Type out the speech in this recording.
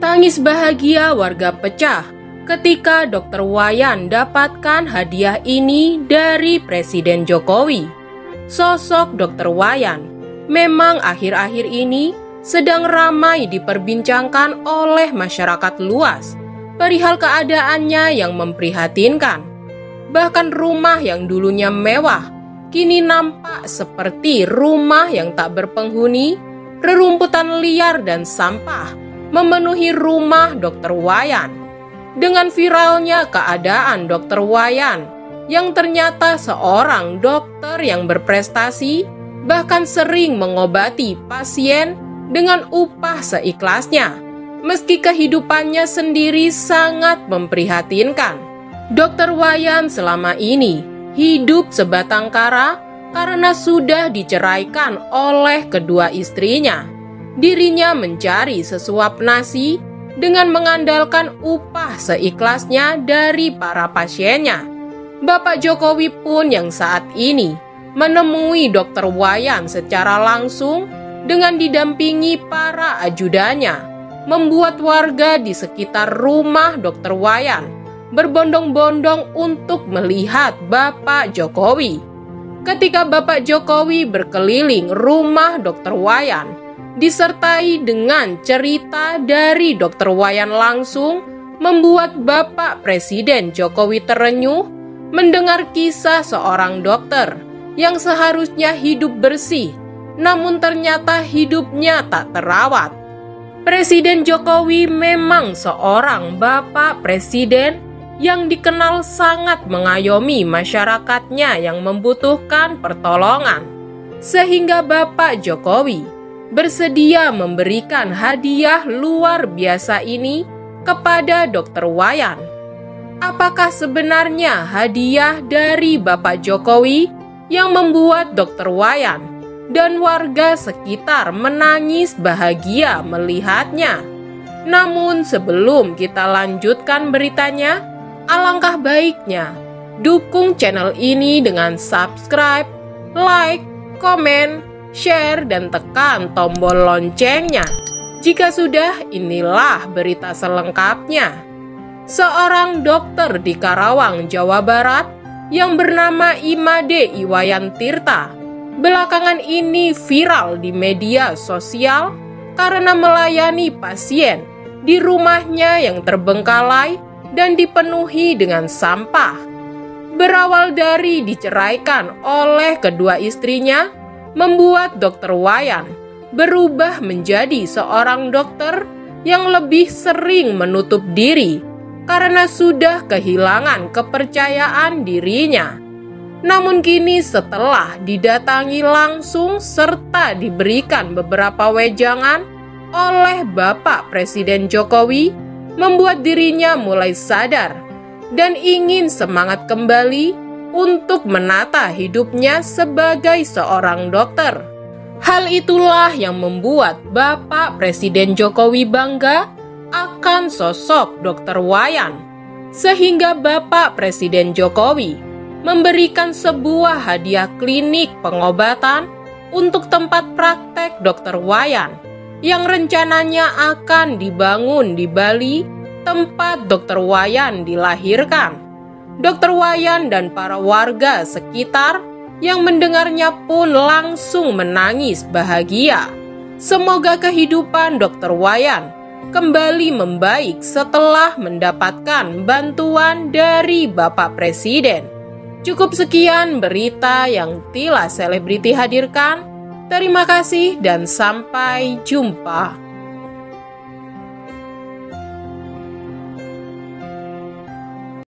Tangis bahagia warga pecah ketika Dr. Wayan dapatkan hadiah ini dari Presiden Jokowi. Sosok Dr. Wayan memang akhir-akhir ini sedang ramai diperbincangkan oleh masyarakat luas perihal keadaannya yang memprihatinkan. Bahkan rumah yang dulunya mewah kini nampak seperti rumah yang tak berpenghuni. Rerumputan liar dan sampah memenuhi rumah Dr. Wayan. Dengan viralnya keadaan Dr. Wayan yang ternyata seorang dokter yang berprestasi, bahkan sering mengobati pasien dengan upah seikhlasnya, meski kehidupannya sendiri sangat memprihatinkan. Dr. Wayan selama ini hidup sebatang kara karena sudah diceraikan oleh kedua istrinya. Dirinya mencari sesuap nasi dengan mengandalkan upah seikhlasnya dari para pasiennya. Bapak Jokowi pun yang saat ini menemui Dr. Wayan secara langsung dengan didampingi para ajudannya, membuat warga di sekitar rumah Dr. Wayan berbondong-bondong untuk melihat Bapak Jokowi. Ketika Bapak Jokowi berkeliling rumah Dr. Wayan, disertai dengan cerita dari Dr. Wayan langsung, membuat Bapak Presiden Jokowi terenyuh mendengar kisah seorang dokter yang seharusnya hidup bersih, namun ternyata hidupnya tak terawat. Presiden Jokowi memang seorang Bapak Presiden yang dikenal sangat mengayomi masyarakatnya yang membutuhkan pertolongan. Sehingga Bapak Jokowi bersedia memberikan hadiah luar biasa ini kepada Dr. Wayan. Apakah sebenarnya hadiah dari Bapak Jokowi yang membuat Dr. Wayan dan warga sekitar menangis bahagia melihatnya? Namun sebelum kita lanjutkan beritanya, alangkah baiknya dukung channel ini dengan subscribe, like, komen, share, dan tekan tombol loncengnya. Jika sudah, inilah berita selengkapnya. Seorang dokter di Karawang, Jawa Barat yang bernama Imade Iwayan Tirta belakangan ini viral di media sosial karena melayani pasien di rumahnya yang terbengkalai dan dipenuhi dengan sampah. Berawal dari diceraikan oleh kedua istrinya, membuat Dr. Wayan berubah menjadi seorang dokter yang lebih sering menutup diri karena sudah kehilangan kepercayaan dirinya. Namun kini setelah didatangi langsung serta diberikan beberapa wejangan oleh Bapak Presiden Jokowi, membuat dirinya mulai sadar dan ingin semangat kembali untuk menata hidupnya sebagai seorang dokter. Hal itulah yang membuat Bapak Presiden Jokowi bangga akan sosok Dr. Wayan, sehingga Bapak Presiden Jokowi memberikan sebuah hadiah klinik pengobatan untuk tempat praktek Dr. Wayan yang rencananya akan dibangun di Bali, tempat Dr. Wayan dilahirkan. Dr. Wayan dan para warga sekitar yang mendengarnya pun langsung menangis bahagia. Semoga kehidupan Dr. Wayan kembali membaik setelah mendapatkan bantuan dari Bapak Presiden. Cukup sekian berita yang Tila Selebriti hadirkan. Terima kasih dan sampai jumpa.